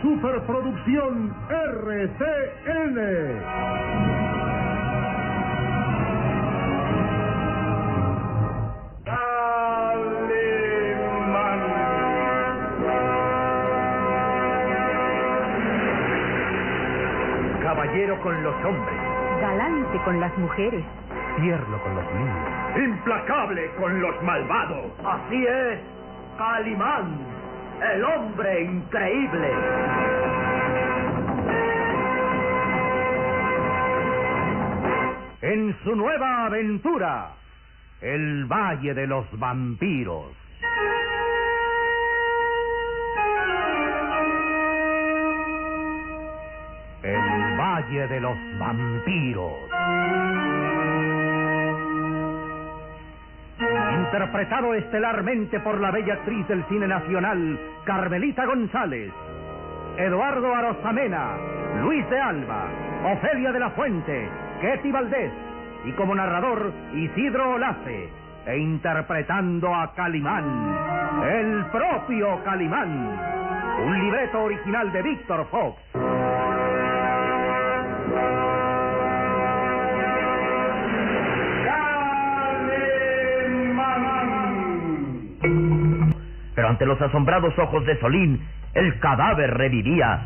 superproducción RCN. Caballero con los hombres, galante con las mujeres, tierno con los niños, implacable con los malvados. Así es, Calimán, el hombre increíble. en su nueva aventura, el Valle de los Vampiros. El Valle de los Vampiros. Interpretado estelarmente por la bella actriz del cine nacional, Carmelita González, Eduardo Arosamena, Luis de Alba, Ofelia de la Fuente, Ketty Valdés, y como narrador, Isidro Olace, e interpretando a Calimán, el propio Calimán, un libreto original de Víctor Fox. Pero ante los asombrados ojos de Solín, el cadáver revivía.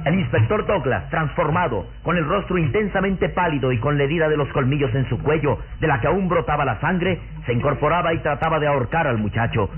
El inspector Douglas, transformado, con el rostro intensamente pálido y con la herida de los colmillos en su cuello, de la que aún brotaba la sangre, se incorporaba y trataba de ahorcar al muchacho.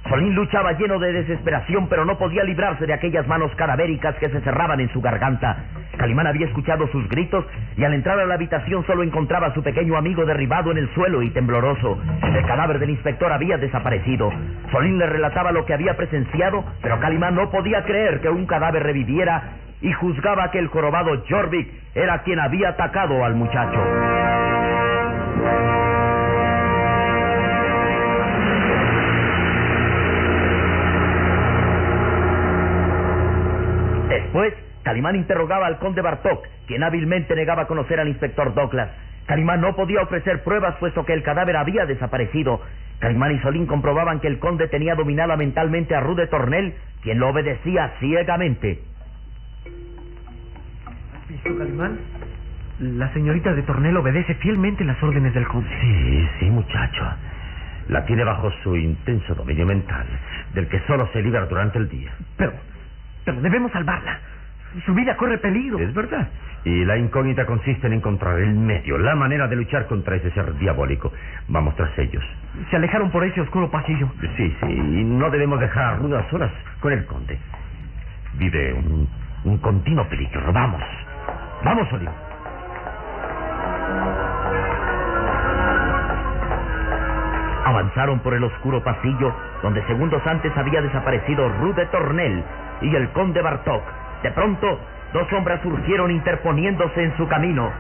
Solín luchaba lleno de desesperación, pero no podía librarse de aquellas manos cadavéricas que se cerraban en su garganta. Calimán había escuchado sus gritos y al entrar a la habitación solo encontraba a su pequeño amigo derribado en el suelo y tembloroso. El cadáver del inspector había desaparecido. Solín le relataba lo que había presenciado, pero Calimán no podía creer que un cadáver reviviera y juzgaba que el jorobado Jorvik era quien había atacado al muchacho. Después, Calimán interrogaba al conde Bartók, quien hábilmente negaba conocer al inspector Douglas. Calimán no podía ofrecer pruebas, puesto que el cadáver había desaparecido. Calimán y Solín comprobaban que el conde tenía dominada mentalmente a Rude Tornel, quien lo obedecía ciegamente. ¿Has visto, Calimán? La señorita de Tornel obedece fielmente las órdenes del conde. Sí, muchacho. La tiene bajo su intenso dominio mental, del que solo se libra durante el día. Pero debemos salvarla. Su vida corre peligro. Es verdad. Y la incógnita consiste en encontrar el medio, la manera de luchar contra ese ser diabólico. Vamos tras ellos. Se alejaron por ese oscuro pasillo. Sí, y no debemos dejar a Rude a solas con el conde. Vive un continuo peligro. Vamos, Solín. Avanzaron por el oscuro pasillo, donde segundos antes había desaparecido Rude Tornel y el conde Bartók. De pronto, dos sombras surgieron interponiéndose en su camino.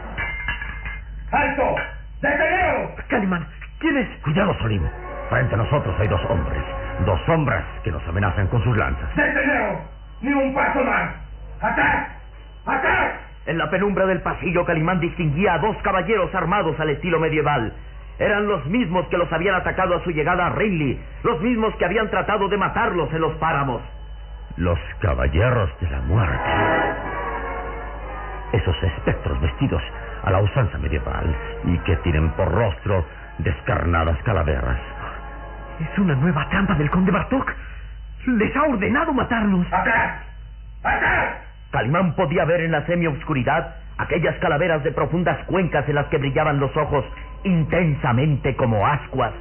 ¡Alto! ¡Deteneos! Calimán, ¿quién es? Cuidado, Solín. Frente a nosotros hay dos hombres, dos sombras que nos amenazan con sus lanzas. ¡Deteneos! ¡Ni un paso más! ¡Atrás! ¡Atrás! En la penumbra del pasillo, Calimán distinguía a dos caballeros armados al estilo medieval. Eran los mismos que los habían atacado a su llegada a Rinley, los mismos que habían tratado de matarlos en los páramos. Los caballeros de la muerte. Esos espectros vestidos a la usanza medieval y que tienen por rostro descarnadas calaveras. Es una nueva trampa del conde Bartók. Les ha ordenado matarnos. ¡Atrás! ¡Atrás! Calimán podía ver en la semiobscuridad aquellas calaveras de profundas cuencas en las que brillaban los ojos intensamente como ascuas.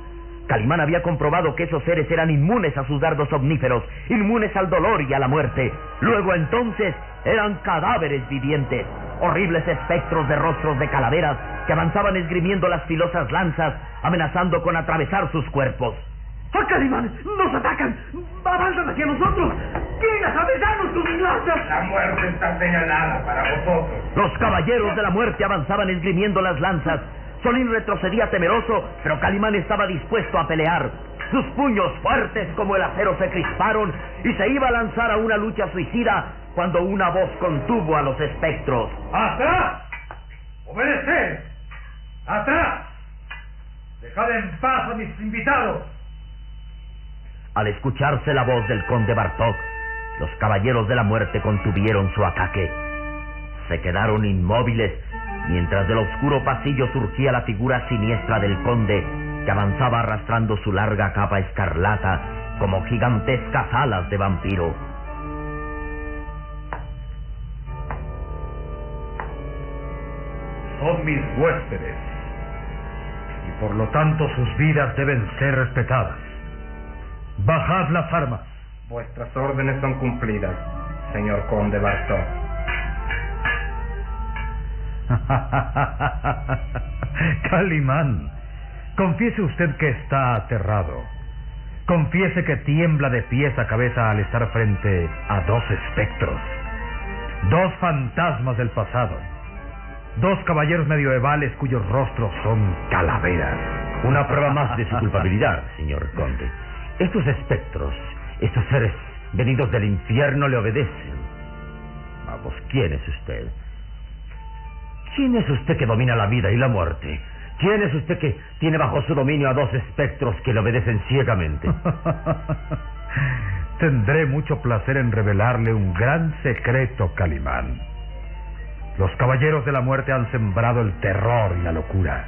Calimán había comprobado que esos seres eran inmunes a sus dardos omníferos, inmunes al dolor y a la muerte. Luego entonces eran cadáveres vivientes, horribles espectros de rostros de calaveras que avanzaban esgrimiendo las filosas lanzas, amenazando con atravesar sus cuerpos. ¡Ah, Calimán! ¡Nos atacan! ¡Avanzan hacia nosotros! ¡Quieren atravesarnos con sus lanzas! La muerte está señalada para vosotros. Los caballeros de la muerte avanzaban esgrimiendo las lanzas. Solín retrocedía temeroso, pero Calimán estaba dispuesto a pelear. Sus puños fuertes como el acero se crisparon y se iba a lanzar a una lucha suicida cuando una voz contuvo a los espectros. ¡Atrás! ¡Obedeced! ¡Atrás! ¡Dejad en paz a mis invitados! Al escucharse la voz del conde Bartók, los caballeros de la muerte contuvieron su ataque. Se quedaron inmóviles mientras del oscuro pasillo surgía la figura siniestra del conde, que avanzaba arrastrando su larga capa escarlata como gigantescas alas de vampiro. Son mis huéspedes, y por lo tanto sus vidas deben ser respetadas. Bajad las armas. Vuestras órdenes son cumplidas, señor conde Bartok. Calimán, confiese usted que está aterrado. Confiese que tiembla de pies a cabeza al estar frente a dos espectros, dos fantasmas del pasado, dos caballeros medievales cuyos rostros son calaveras. Una prueba más de su culpabilidad, señor conde. Estos espectros, estos seres venidos del infierno le obedecen. Vamos, ¿quién es usted? ¿Quién es usted que domina la vida y la muerte? ¿Quién es usted que tiene bajo su dominio a dos espectros que le obedecen ciegamente? Tendré mucho placer en revelarle un gran secreto, Calimán. Los caballeros de la muerte han sembrado el terror y la locura.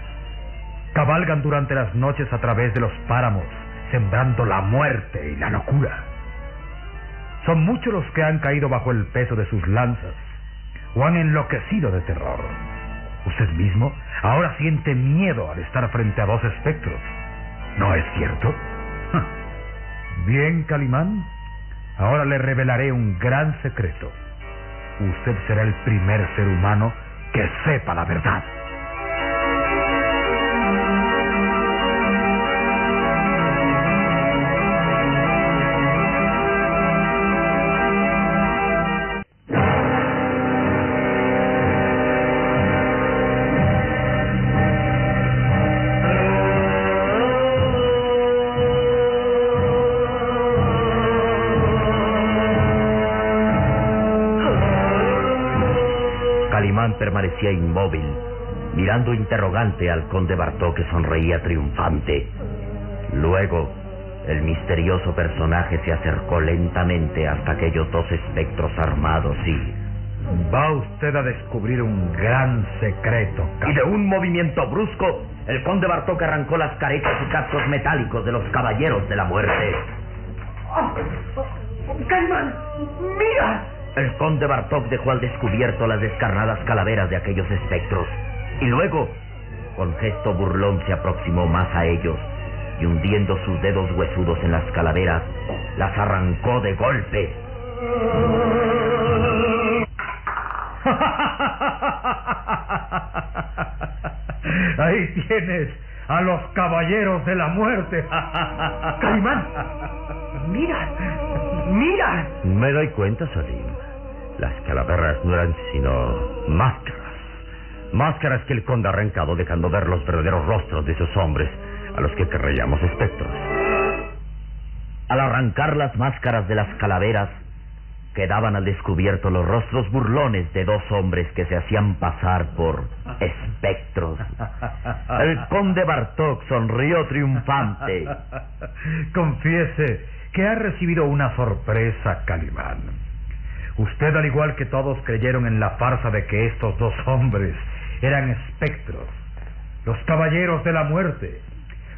Cabalgan durante las noches a través de los páramos, sembrando la muerte y la locura. Son muchos los que han caído bajo el peso de sus lanzas o han enloquecido de terror. Usted mismo ahora siente miedo al estar frente a dos espectros, ¿no es cierto? Bien, Calimán, ahora le revelaré un gran secreto. Usted será el primer ser humano que sepa la verdad. Calimán permanecía inmóvil, mirando interrogante al conde Bartok, que sonreía triunfante. Luego, el misterioso personaje se acercó lentamente hasta aquellos dos espectros armados y... Va usted a descubrir un gran secreto, Y de un movimiento brusco, el conde Bartok arrancó las caretas y cascos metálicos de los caballeros de la muerte. ¡Calimán! ¡Mira! El conde Bartok dejó al descubierto las descarnadas calaveras de aquellos espectros, y luego, con gesto burlón, se aproximó más a ellos, y hundiendo sus dedos huesudos en las calaveras, las arrancó de golpe. Ahí tienes a los caballeros de la muerte. ¡Calimán! ¡Mira! ¡Mira! Me doy cuenta, Salim. Las calaveras no eran sino máscaras. Máscaras que el conde ha arrancado, dejando ver los verdaderos rostros de esos hombres a los que creíamos espectros. Al arrancar las máscaras de las calaveras, quedaban al descubierto los rostros burlones de dos hombres que se hacían pasar por espectros. El conde Bartok sonrió triunfante. Confiese que ha recibido una sorpresa, Calimán. Usted, al igual que todos, creyeron en la farsa de que estos dos hombres eran espectros, los caballeros de la muerte,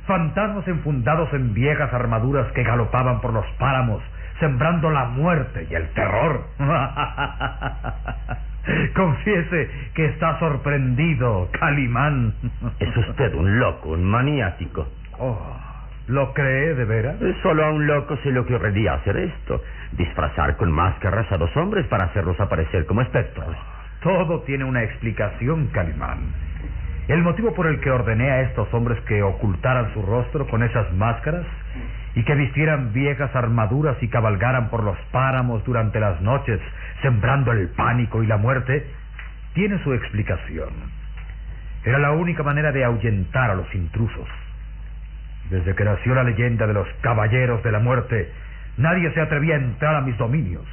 fantasmas enfundados en viejas armaduras que galopaban por los páramos, sembrando la muerte y el terror. Confiese que está sorprendido, Calimán. Es usted un loco, un maniático. Oh, ¿lo cree de veras? Solo a un loco se le ocurriría hacer esto: disfrazar con máscaras a dos hombres para hacerlos aparecer como espectros. Todo tiene una explicación, Calimán. El motivo por el que ordené a estos hombres que ocultaran su rostro con esas máscaras y que vistieran viejas armaduras y cabalgaran por los páramos durante las noches, sembrando el pánico y la muerte, tiene su explicación. Era la única manera de ahuyentar a los intrusos. Desde que nació la leyenda de los caballeros de la muerte, nadie se atrevía a entrar a mis dominios.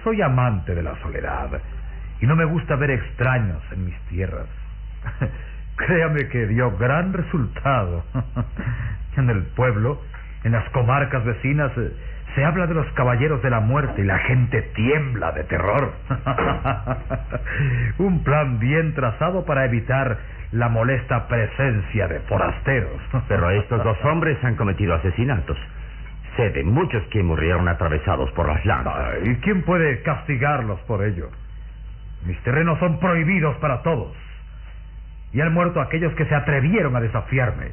Soy amante de la soledad y no me gusta ver extraños en mis tierras. Créame que dio gran resultado. En el pueblo, en las comarcas vecinas, Se habla de los caballeros de la muerte y la gente tiembla de terror. Un plan bien trazado para evitar la molesta presencia de forasteros. Pero estos dos hombres han cometido asesinatos. Sé de muchos que murieron atravesados por las lanzas. ¿Y quién puede castigarlos por ello? Mis terrenos son prohibidos para todos. Y han muerto aquellos que se atrevieron a desafiarme.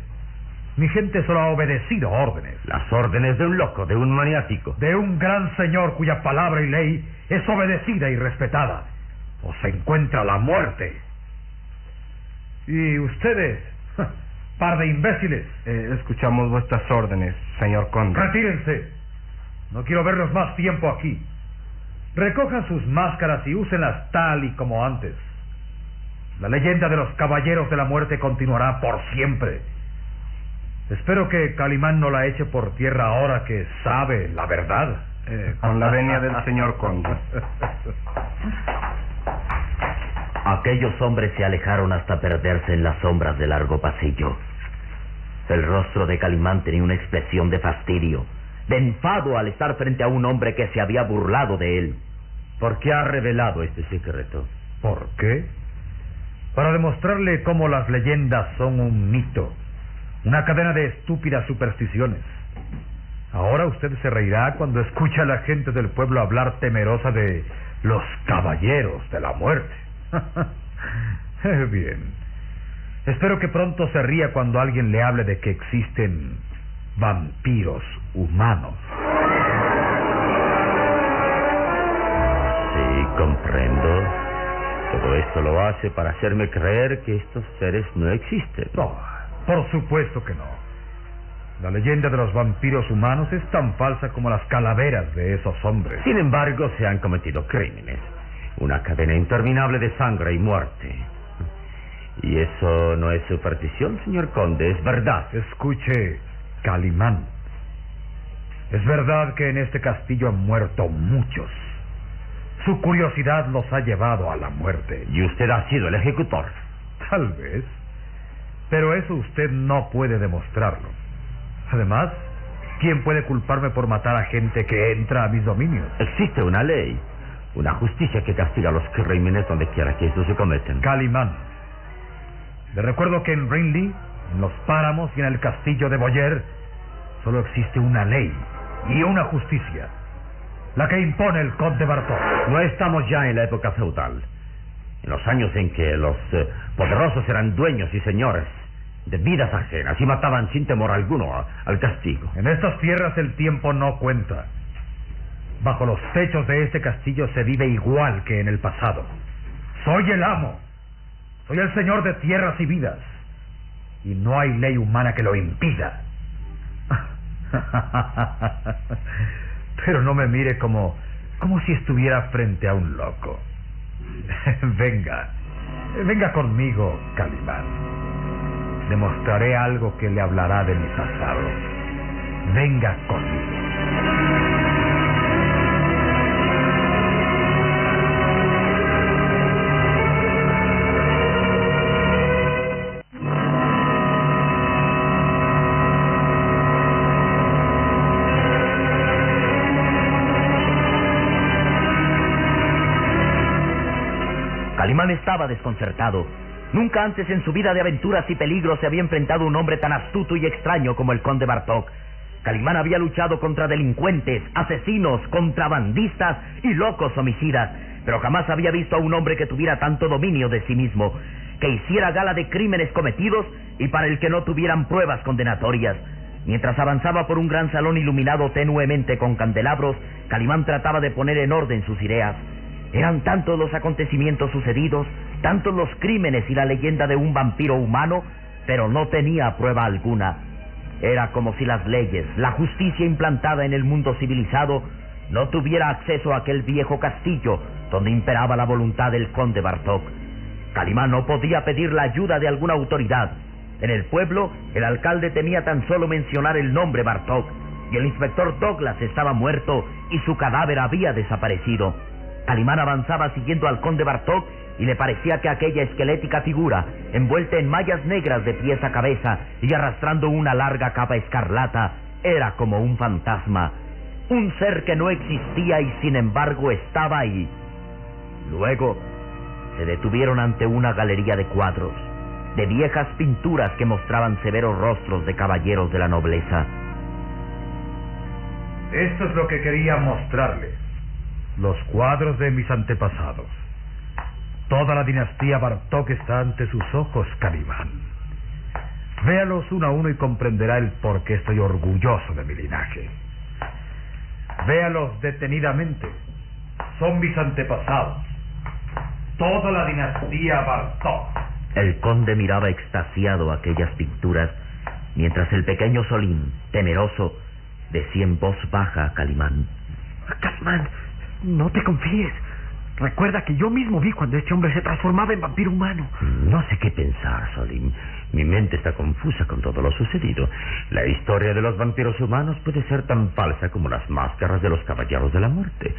Mi gente solo ha obedecido órdenes. Las órdenes de un loco, de un maniático. De un gran señor cuya palabra y ley es obedecida y respetada. O se encuentra la muerte. Y ustedes, par de imbéciles. Escuchamos vuestras órdenes, señor conde. Retírense. No quiero verlos más tiempo aquí. Recojan sus máscaras y úsenlas tal y como antes. La leyenda de los caballeros de la muerte continuará por siempre. Espero que Calimán no la eche por tierra ahora que sabe la verdad. Con la venia del señor conde. Aquellos hombres se alejaron hasta perderse en las sombras del largo pasillo. El rostro de Calimán tenía una expresión de fastidio, de enfado al estar frente a un hombre que se había burlado de él. ¿Por qué ha revelado este secreto? ¿Por qué? Para demostrarle cómo las leyendas son un mito, una cadena de estúpidas supersticiones. Ahora usted se reirá cuando escucha a la gente del pueblo hablar temerosa de los caballeros de la muerte. Bien. Espero que pronto se ría cuando alguien le hable de que existen vampiros humanos. Sí, comprendo. Todo esto lo hace para hacerme creer que estos seres no existen. No, por supuesto que no. La leyenda de los vampiros humanos es tan falsa como las calaveras de esos hombres. Sin embargo, se han cometido crímenes. Una cadena interminable de sangre y muerte. ¿Y eso no es superstición, señor conde? Es verdad. Escuche, Calimán. Es verdad que en este castillo han muerto muchos. Su curiosidad los ha llevado a la muerte. Y usted ha sido el ejecutor. Tal vez. Pero eso usted no puede demostrarlo. Además, ¿quién puede culparme por matar a gente que entra a mis dominios? Existe una ley, una justicia que castiga los crímenes donde quiera que estos se cometen. Calimán, le recuerdo que en Rinley, en los páramos y en el castillo de Boyer, solo existe una ley y una justicia, la que impone el conde Bartok. No estamos ya en la época feudal, en los años en que los poderosos eran dueños y señores de vidas ajenas y mataban sin temor alguno al castigo. En estas tierras el tiempo no cuenta. Bajo los techos de este castillo se vive igual que en el pasado. Soy el amo. Soy el señor de tierras y vidas. Y no hay ley humana que lo impida. Pero no me mire como si estuviera frente a un loco. Venga conmigo, Calimán. Demostraré algo que le hablará de mi pasado. Venga conmigo. Calimán estaba desconcertado. Nunca antes en su vida de aventuras y peligros se había enfrentado un hombre tan astuto y extraño como el conde Bartok. Calimán había luchado contra delincuentes, asesinos, contrabandistas y locos homicidas, pero jamás había visto a un hombre que tuviera tanto dominio de sí mismo, que hiciera gala de crímenes cometidos y para el que no tuvieran pruebas condenatorias. Mientras avanzaba por un gran salón iluminado tenuemente con candelabros, Calimán trataba de poner en orden sus ideas. Eran tantos los acontecimientos sucedidos, tantos los crímenes y la leyenda de un vampiro humano, pero no tenía prueba alguna. Era como si las leyes, la justicia implantada en el mundo civilizado, no tuviera acceso a aquel viejo castillo donde imperaba la voluntad del conde Bartok. Calimán no podía pedir la ayuda de alguna autoridad. En el pueblo, el alcalde temía tan solo mencionar el nombre Bartok, y el inspector Douglas estaba muerto y su cadáver había desaparecido. Calimán avanzaba siguiendo al conde Bartok y le parecía que aquella esquelética figura, envuelta en mallas negras de pies a cabeza y arrastrando una larga capa escarlata, era como un fantasma. un ser que no existía y sin embargo estaba ahí. Luego se detuvieron ante una galería de cuadros, de viejas pinturas que mostraban severos rostros de caballeros de la nobleza. Esto es lo que quería mostrarle. Los cuadros de mis antepasados. Toda la dinastía Bartók está ante sus ojos, Calimán. Véalos uno a uno y comprenderá el por qué estoy orgulloso de mi linaje. Véalos detenidamente. Son mis antepasados. Toda la dinastía Bartók. El conde miraba extasiado aquellas pinturas, mientras el pequeño Solín, temeroso, decía en voz baja a Calimán: Calimán, no te confíes. Recuerda que yo mismo vi cuando este hombre se transformaba en vampiro humano. No sé qué pensar, Solín. Mi mente está confusa con todo lo sucedido. La historia de los vampiros humanos puede ser tan falsa como las máscaras de los caballeros de la muerte.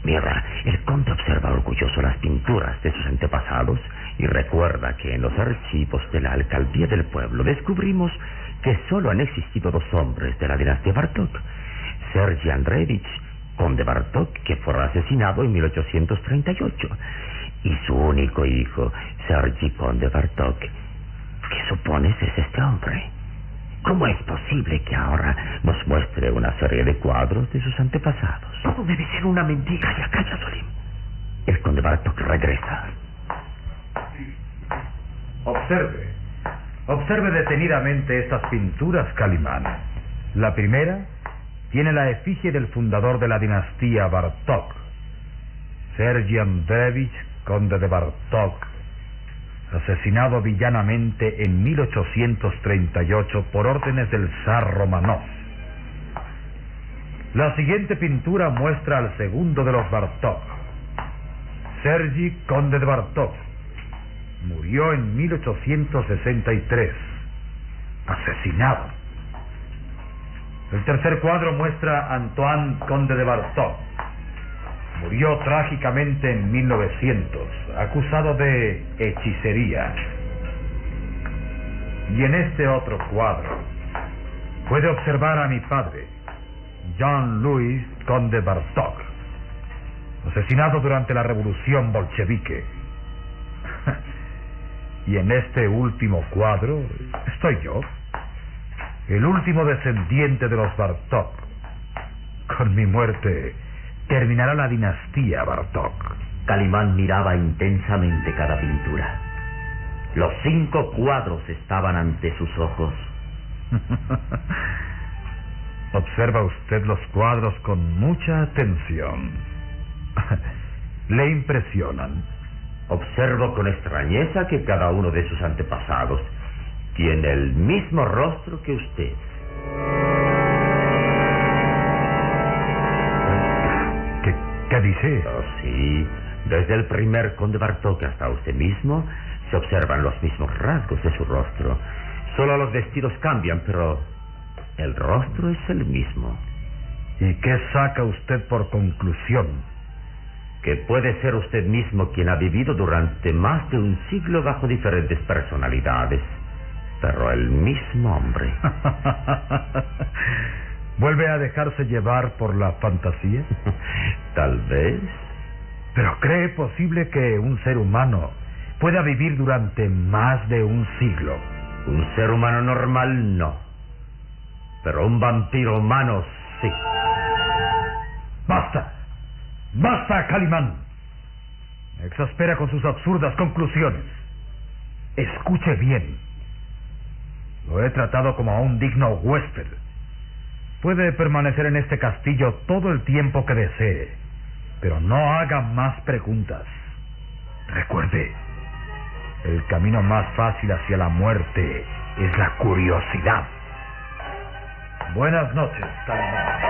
Mira, el conde observa orgulloso las pinturas de sus antepasados y recuerda que en los archivos de la alcaldía del pueblo descubrimos que solo han existido dos hombres de la dinastía Bartók: Sergi Andreevich, conde Bartók, que fue asesinado en 1838, y su único hijo, Sergi, conde Bartók. ¿Qué supones es este hombre? ¿Cómo es posible que ahora nos muestre una serie de cuadros de sus antepasados? Todo debe ser una mentira. Calla, calla, Solín. El conde Bartók regresa. Observe detenidamente estas pinturas, Calimán. La primera tiene la efigie del fundador de la dinastía Bartók, Sergi Andreevich, conde de Bartók, asesinado villanamente en 1838 por órdenes del zar Románov. La siguiente pintura muestra al segundo de los Bartók, Sergi, conde de Bartók. Murió en 1863, asesinado. El tercer cuadro muestra a Antoine, conde de Bartók. Murió trágicamente en 1900, acusado de hechicería. Y en este otro cuadro puede observar a mi padre, Jean-Louis, conde Bartók, asesinado durante la revolución bolchevique. Y en este último cuadro estoy yo, el último descendiente de los Bartók. Con mi muerte terminará la dinastía Bartók. Calimán miraba intensamente cada pintura. Los 5 cuadros estaban ante sus ojos. Observa usted los cuadros con mucha atención. ¿Le impresionan? Observo con extrañeza que cada uno de sus antepasados tiene el mismo rostro que usted. ¿Qué dice? Oh, sí, desde el primer conde Bartók hasta usted mismo se observan los mismos rasgos de su rostro. Solo los vestidos cambian, pero el rostro es el mismo. ¿Y qué saca usted por conclusión? Que puede ser usted mismo quien ha vivido durante más de un siglo bajo diferentes personalidades, pero el mismo hombre. ¿Vuelve a dejarse llevar por la fantasía? Tal vez. ¿Pero cree posible que un ser humano pueda vivir durante más de un siglo? Un ser humano normal no, pero un vampiro humano sí. ¡Basta! ¡Basta, Calimán! Me exaspera con sus absurdas conclusiones. Escuche bien. Lo he tratado como a un digno huésped. Puede permanecer en este castillo todo el tiempo que desee, pero no haga más preguntas. Recuerde, el camino más fácil hacia la muerte es la curiosidad. Buenas noches, Calimán.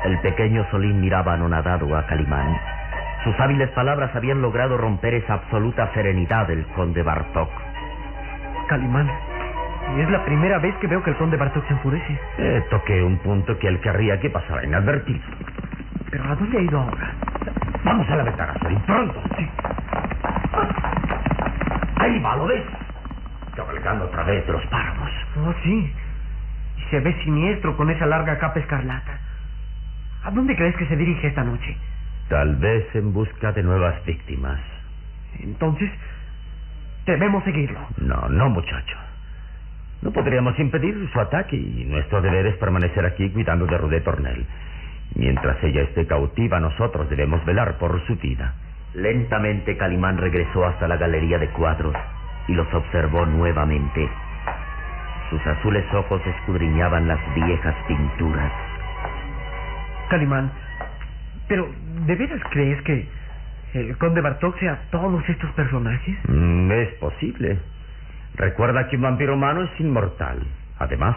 El pequeño Solín miraba anonadado a Calimán. Sus hábiles palabras habían logrado romper esa absoluta serenidad del conde Bartók. Calimán, Y es la primera vez que veo que el conde Bartok se enfurece. Toqué un punto que él querría que pasara inadvertido. ¿Pero a dónde ha ido ahora? Vamos a la ventana, Solín, pronto. Sí. Ahí va, ¿lo ves? Cabalgando a través de los páramos. Oh, sí. Y se ve siniestro con esa larga capa escarlata. ¿A dónde crees que se dirige esta noche? Tal vez en busca de nuevas víctimas. Entonces, debemos seguirlo. No, muchacho. No podríamos impedir su ataque y nuestro deber es permanecer aquí cuidando de Rude Tornel. Mientras ella esté cautiva, nosotros debemos velar por su vida. Lentamente Calimán regresó hasta la galería de cuadros y los observó nuevamente. Sus azules ojos escudriñaban las viejas pinturas. Calimán, ¿pero de veras crees que el conde Bartok sea todos estos personajes? Es posible. Recuerda que un vampiro humano es inmortal. Además,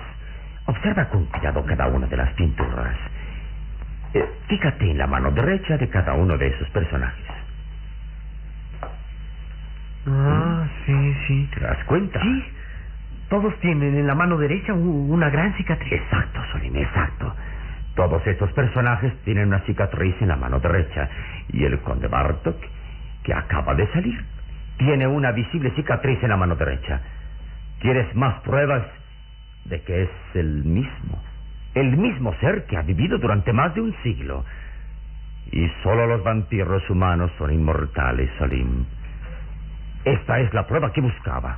observa con cuidado cada una de las pinturas. Fíjate en la mano derecha de cada uno de esos personajes. Sí. ¿Te das cuenta? Sí, todos tienen en la mano derecha una gran cicatriz. Exacto, Solín, exacto. Todos estos personajes tienen una cicatriz en la mano derecha. Y el conde Bartok, que acaba de salir, tiene una visible cicatriz en la mano derecha. ¿Quieres más pruebas de que es el mismo ser que ha vivido durante más de un siglo? Y solo los vampiros humanos son inmortales, Solín. Esta es la prueba que buscaba.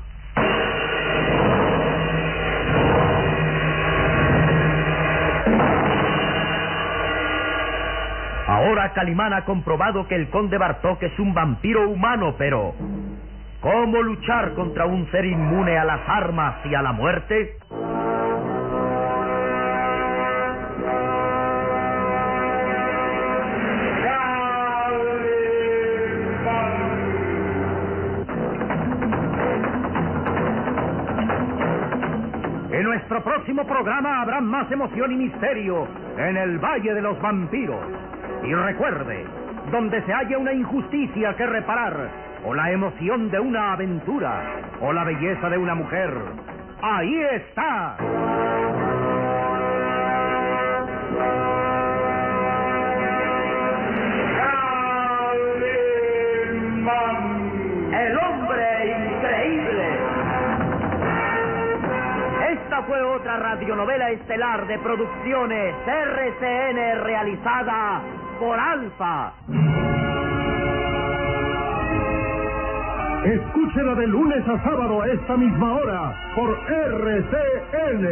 Ahora Calimán ha comprobado que el conde Bartok es un vampiro humano, pero ¿cómo luchar contra un ser inmune a las armas y a la muerte? En nuestro próximo programa habrá más emoción y misterio en el Valle de los Vampiros. Y recuerde, donde se haya una injusticia que reparar, o la emoción de una aventura, o la belleza de una mujer, ahí está. ¡El hombre increíble! Esta fue otra radionovela estelar de producciones RCN realizada por Alfa. Escúchela de lunes a sábado a esta misma hora por RCN.